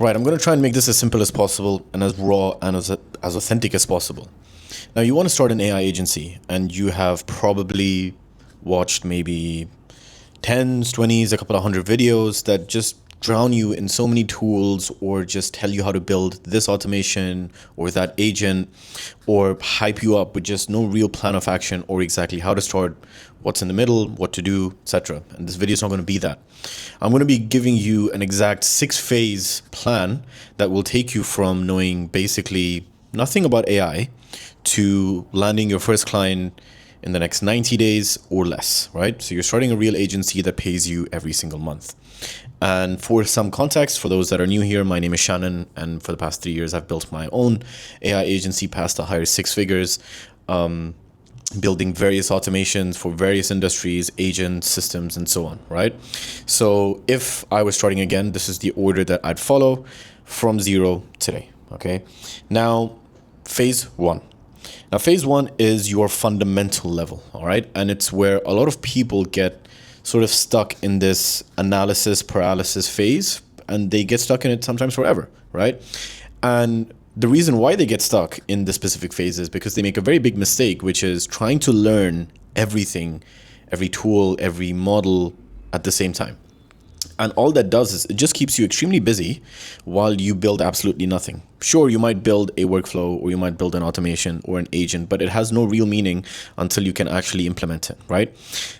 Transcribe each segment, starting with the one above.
Right, I'm going to try and make this as simple as possible and as raw and as authentic as possible. Now, you want to start an AI agency, and you have probably watched maybe tens, 20s, a couple of hundred videos that just drown you in so many tools, or just tell you how to build this automation or that agent, or hype you up with just no real plan of action or exactly how to start, what's in the middle, what to do, etc. And this video is not going to be that. I'm going to be giving you an exact 6-phase plan that will take you from knowing basically nothing about AI to landing your first client in the next 90 days or less, right? So you're starting a real agency that pays you every single month. And for some context, for those that are new here, my name is Channon, and for the past 3 years, I've built my own AI agency past the higher 6 figures, building various automations for various industries, agents, systems, and so on, right? So if I was starting again, this is the order that I'd follow from zero today, okay? Now, phase one. Now, phase one is your fundamental level, all right? And it's where a lot of people get sort of stuck in this analysis paralysis phase, and they get stuck in it sometimes forever, right? And the reason why they get stuck in the specific phase is because they make a very big mistake, which is trying to learn everything, every tool, every model at the same time. And all that does is it just keeps you extremely busy while you build absolutely nothing. Sure, you might build a workflow, or you might build an automation or an agent, but it has no real meaning until you can actually implement it, right?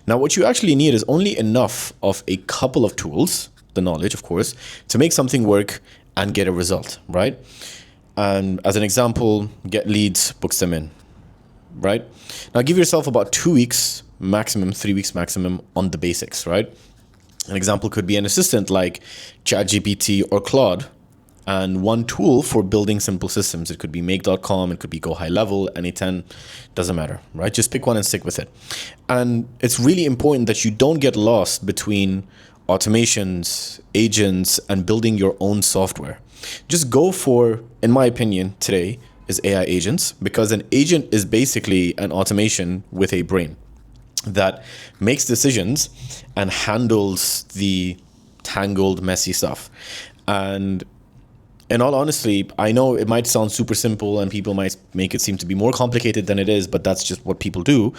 Now, what you actually need is only enough of a couple of tools, the knowledge, of course, to make something work and get a result, right? And as an example, get leads, books them in, right? Now, give yourself about 2 weeks maximum, 3 weeks maximum on the basics, right? An example could be an assistant like ChatGPT or Claude, and one tool for building simple systems. It could be make.com, it could be Go High Level, Any10, doesn't matter, right? Just pick one and stick with it. And it's really important that you don't get lost between automations, agents, and building your own software. Just go for, in my opinion, today is AI agents, because an agent is basically an automation with a brain that makes decisions and handles the tangled, messy stuff. And in all honesty, I know it might sound super simple and people might make it seem to be more complicated than it is, but that's just what people do.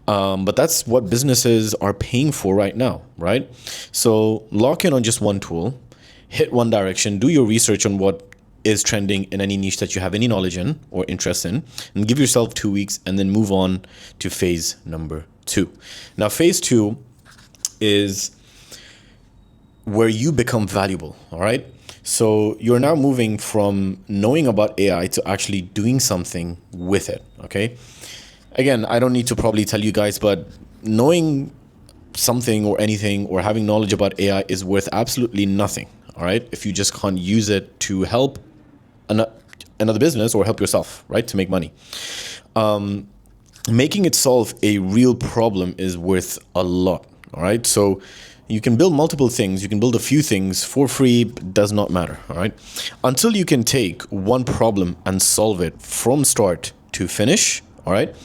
But that's what businesses are paying for right now, right? So lock in on just one tool, hit one direction, do your research on what is trending in any niche that you have any knowledge in or interest in, and give yourself 2 weeks, and then move on to phase number 2. Now, phase 2 is where you become valuable, all right? So you're now moving from knowing about AI to actually doing something with it, okay? Again, I don't need to probably tell you guys, but knowing something or anything or having knowledge about AI is worth absolutely nothing, all right? If you just can't use it to help another business or help yourself, right? To make money. Making it solve a real problem is worth a lot, all right? So you can build multiple things. You can build a few things for free, does not matter, all right? Until you can take one problem and solve it from start to finish, all right?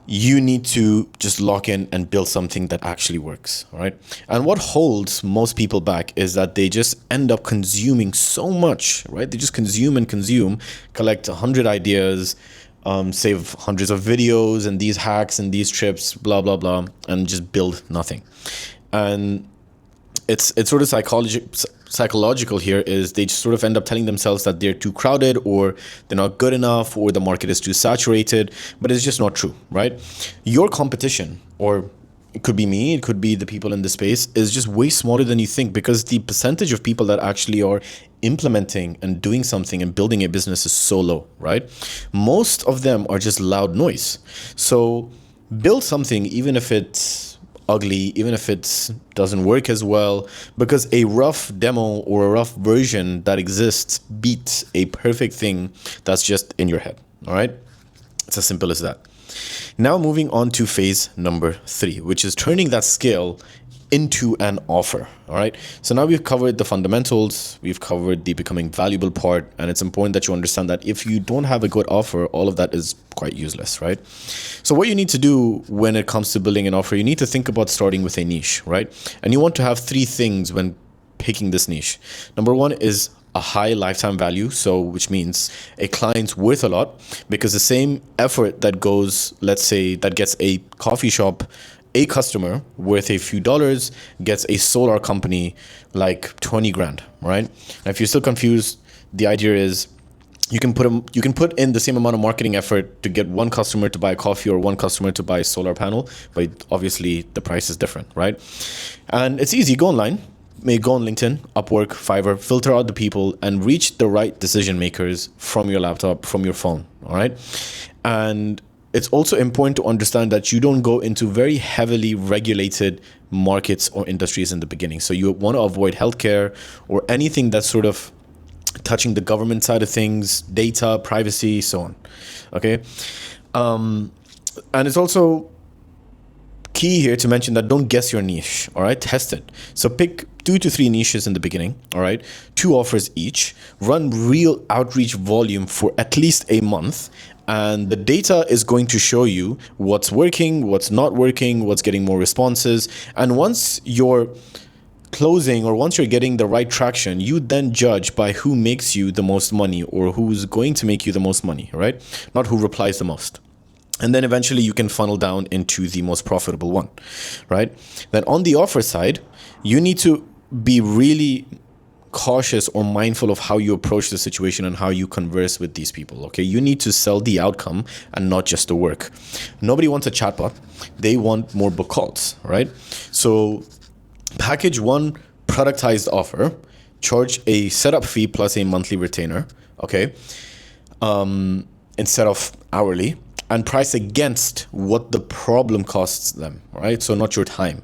You need to just lock in and build something that actually works, all right? And what holds most people back is that they just end up consuming so much, right? They just consume and consume, collect 100 ideas, save hundreds of videos and these hacks and these trips, blah, blah, blah, and just build nothing. And it's sort of psychological here is they just sort of end up telling themselves that they're too crowded, or they're not good enough, or the market is too saturated, but it's just not true, right? Your competition, or it could be me, it could be the people in the space, is just way smaller than you think, because the percentage of people that actually are implementing and doing something and building a business is so low, right? Most of them are just loud noise. So build something, even if it's ugly, even if it doesn't work as well, because a rough demo or a rough version that exists beats a perfect thing that's just in your head, all right? It's as simple as that. Now moving on to phase number 3, which is turning that skill into an offer, all right? So now we've covered the fundamentals, we've covered the becoming valuable part, and it's important that you understand that if you don't have a good offer, all of that is quite useless, right? So what you need to do when it comes to building an offer, you need to think about starting with a niche, right? And you want to have 3 things when picking this niche. Number 1 is a high lifetime value. So, which means a client's worth a lot, because the same effort that goes, let's say, that gets a coffee shop a customer worth a few dollars gets a solar company like 20 grand, right? Now, if you're still confused, the idea is you can put in the same amount of marketing effort to get one customer to buy a coffee or one customer to buy a solar panel, but obviously the price is different, right? And it's easy. Go online, may go on LinkedIn, Upwork, Fiverr, filter out the people and reach the right decision makers from your laptop, from your phone, all right? And it's also important to understand that you don't go into very heavily regulated markets or industries in the beginning. So you want to avoid healthcare or anything that's sort of touching the government side of things, data, privacy, so on. Okay. And it's also key here to mention that don't guess your niche. All right. Test it. So pick 2 to 3 niches in the beginning. All right. 2 offers each. Run real outreach volume for at least a month. And the data is going to show you what's working, what's not working, what's getting more responses. And once you're closing or once you're getting the right traction, you then judge by who makes you the most money or who's going to make you the most money, right? Not who replies the most. And then eventually you can funnel down into the most profitable one, right? Then on the offer side, you need to be really cautious or mindful of how you approach the situation and how you converse with these people. Okay, you need to sell the outcome and not just the work. Nobody wants a chatbot, they want more book calls, right? So package one productized offer, charge a setup fee plus a monthly retainer, okay, instead of hourly, and price against what the problem costs them, right? So not your time.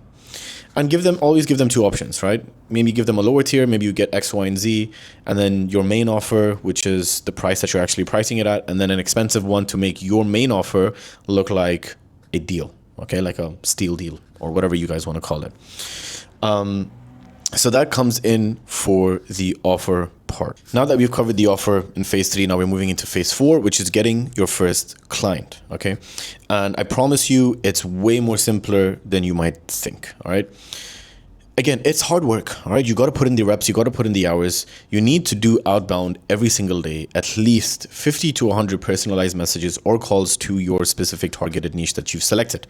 And always give them 2 options, right? Maybe give them a lower tier, maybe you get X, Y, and Z, and then your main offer, which is the price that you're actually pricing it at, and then an expensive one to make your main offer look like a deal, okay? Like a steal deal or whatever you guys want to call it. So that comes in for the offer part. Now that we've covered the offer in phase 3, now we're moving into phase 4, which is getting your first client, okay? And I promise you, it's way more simpler than you might think, all right? Again, it's hard work, all right? You got to put in the reps, you got to put in the hours. You need to do outbound every single day, at least 50 to 100 personalized messages or calls to your specific targeted niche that you've selected.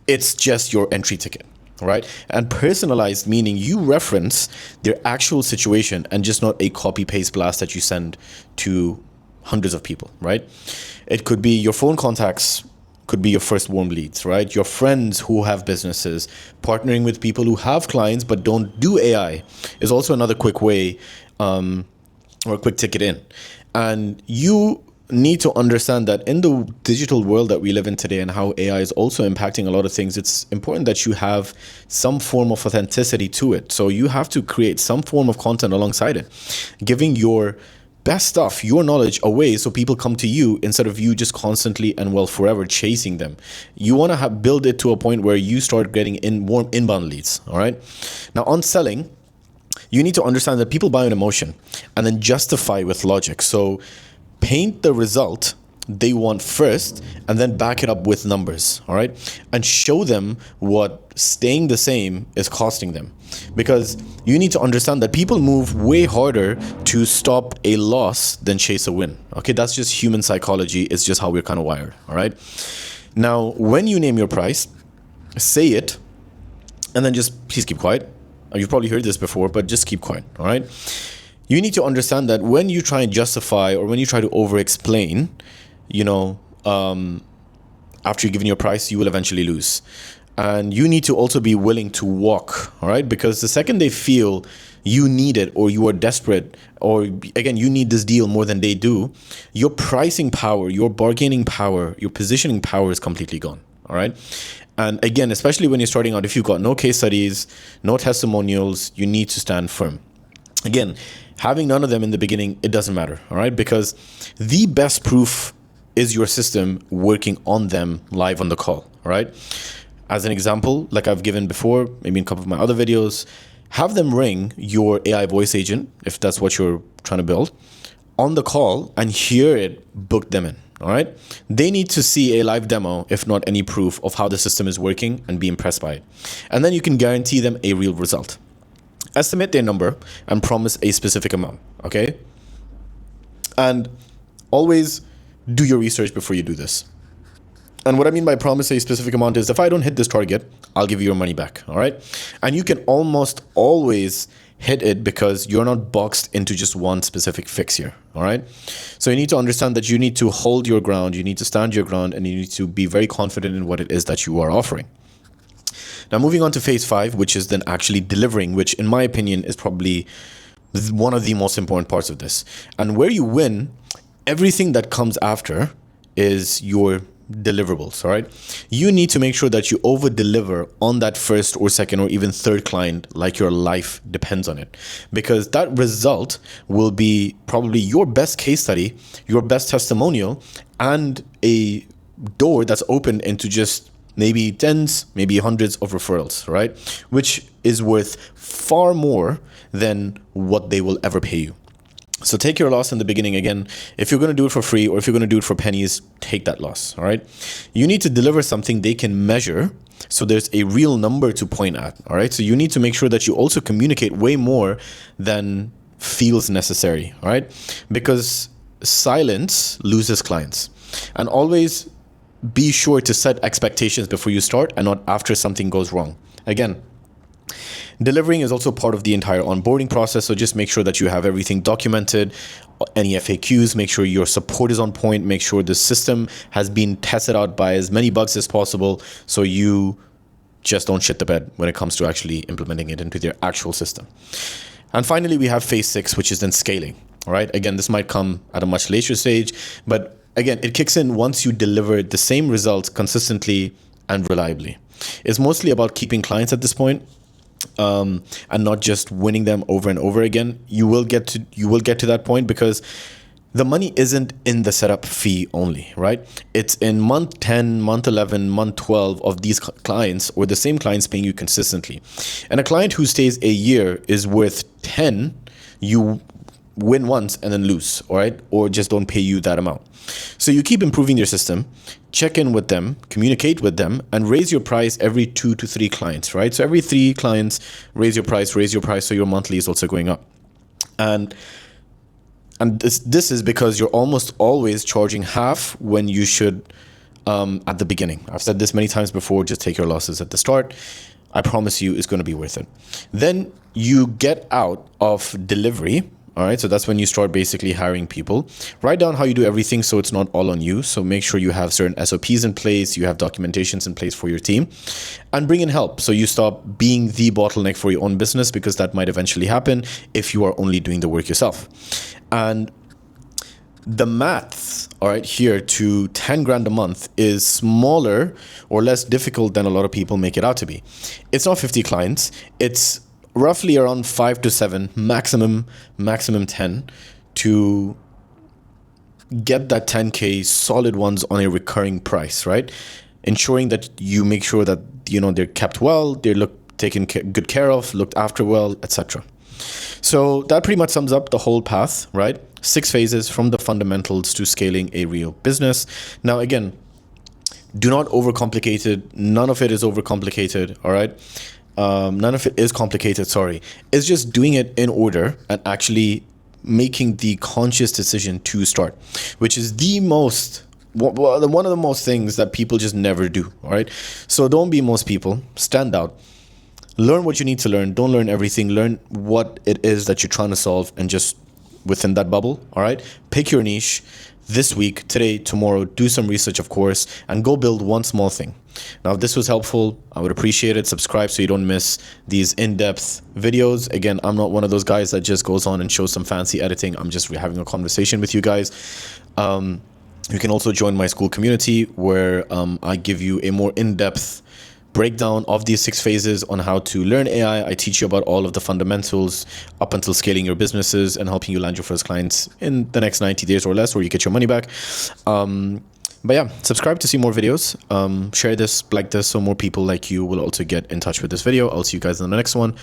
It's just your entry ticket. Right? And personalized meaning you reference their actual situation and just not a copy paste blast that you send to hundreds of people, right? It could be your phone contacts, could be your first warm leads, right? Your friends who have businesses, partnering with people who have clients but don't do AI is also another quick way or a quick ticket in. And you need to understand that in the digital world that we live in today and how AI is also impacting a lot of things, it's important that you have some form of authenticity to it. So you have to create some form of content alongside it, giving your best stuff, your knowledge away so people come to you instead of you just constantly and forever chasing them. You want to build it to a point where you start getting in more inbound leads, all right? Now on selling, you need to understand that people buy an emotion and then justify with logic. So paint the result they want first and then back it up with numbers, all right? And show them what staying the same is costing them. Because you need to understand that people move way harder to stop a loss than chase a win, okay? That's just human psychology. It's just how we're kind of wired, all right? Now, when you name your price, say it, and then just please keep quiet. You've probably heard this before, but just keep quiet, all right? You need to understand that when you try and justify or when you try to over-explain, after you've given your price, you will eventually lose. And you need to also be willing to walk, all right? Because the second they feel you need it or you are desperate or, again, you need this deal more than they do, your pricing power, your bargaining power, your positioning power is completely gone, all right? And again, especially when you're starting out, if you've got no case studies, no testimonials, you need to stand firm. Again, having none of them in the beginning, it doesn't matter, all right? Because the best proof is your system working on them live on the call, all right? As an example, like I've given before, maybe in a couple of my other videos, have them ring your AI voice agent, if that's what you're trying to build, on the call and hear it, book them in, all right? They need to see a live demo, if not any proof of how the system is working and be impressed by it. And then you can guarantee them a real result. estimate their number and promise a specific amount. Okay. And always do your research before you do this. And what I mean by promise a specific amount is if I don't hit this target, I'll give you your money back. All right. And you can almost always hit it because you're not boxed into just one specific fix here. All right. So you need to understand that you need to hold your ground. You need to stand your ground, and you need to be very confident in what it is that you are offering. Now, moving on to phase 5, which is then actually delivering, which in my opinion is probably one of the most important parts of this. And where you win, everything that comes after is your deliverables. All right. You need to make sure that you over deliver on that first or second or even third client, like your life depends on it, because that result will be probably your best case study, your best testimonial, and a door that's open into just maybe tens, maybe hundreds of referrals, right? Which is worth far more than what they will ever pay you. So take your loss in the beginning. Again, if you're going to do it for free or if you're going to do it for pennies, take that loss. All right. You need to deliver something they can measure. So there's a real number to point at. All right. So you need to make sure that you also communicate way more than feels necessary. All right. Because silence loses clients. And always be sure to set expectations before you start and not after something goes wrong. Again, delivering is also part of the entire onboarding process. So just make sure that you have everything documented, any FAQs, make sure your support is on point, make sure the system has been tested out by as many bugs as possible, so you just don't shit the bed when it comes to actually implementing it into their actual system. And finally, we have phase 6, which is then scaling. All right. Again, this might come at a much later stage, but again, it kicks in once you deliver the same results consistently and reliably. It's mostly about keeping clients at this point. And not just winning them over and over again. You will get to that point because the money isn't in the setup fee only, right? It's in month 10, month 11, month 12 of these clients, or the same clients paying you consistently. And a client who stays a year is worth 10. You win once and then lose, all right? Or just don't pay you that amount. So you keep improving your system, check in with them, communicate with them, and raise your price every 2 to 3 clients, right? So every 3 clients, raise your price, so your monthly is also going up. And this is because you're almost always charging half when you should at the beginning. I've said this many times before, just take your losses at the start. I promise you it's going to be worth it. Then you get out of delivery. All right, so that's when you start basically hiring people. Write down how you do everything so it's not all on you. So make sure you have certain SOPs in place, you have documentations in place for your team, and bring in help. So you stop being the bottleneck for your own business, because that might eventually happen if you are only doing the work yourself. And the maths, all right, here to 10 grand a month is smaller or less difficult than a lot of people make it out to be. It's not 50 clients. It's roughly around 5 to 7, maximum 10, to get that 10K solid ones on a recurring price, right? Ensuring that you make sure that, they're kept well, they're taken good care of, looked after well, etc. So that pretty much sums up the whole path, right? 6 phases from the fundamentals to scaling a real business. Now, again, do not overcomplicate it. None of it is overcomplicated, all right? None of it is complicated, sorry. It's just doing it in order and actually making the conscious decision to start, which is one of the most things that people just never do, all right? So don't be most people. Stand out. Learn what you need to learn. Don't learn everything. Learn what it is that you're trying to solve, and just within that bubble, all right? Pick your niche this week, today, tomorrow. Do some research, of course, and go build one small thing. Now, if this was helpful, I would appreciate it. Subscribe so you don't miss these in-depth videos. Again, I'm not one of those guys that just goes on and shows some fancy editing. I'm just having a conversation with you guys. You can also join my school community, where I give you a more in-depth breakdown of these 6 phases on how to learn AI. I teach you about all of the fundamentals up until scaling your businesses and helping you land your first clients in the next 90 days or less, or you get your money back. But yeah, subscribe to see more videos. Share this, like this, so more people like you will also get in touch with this video. I'll see you guys in the next one.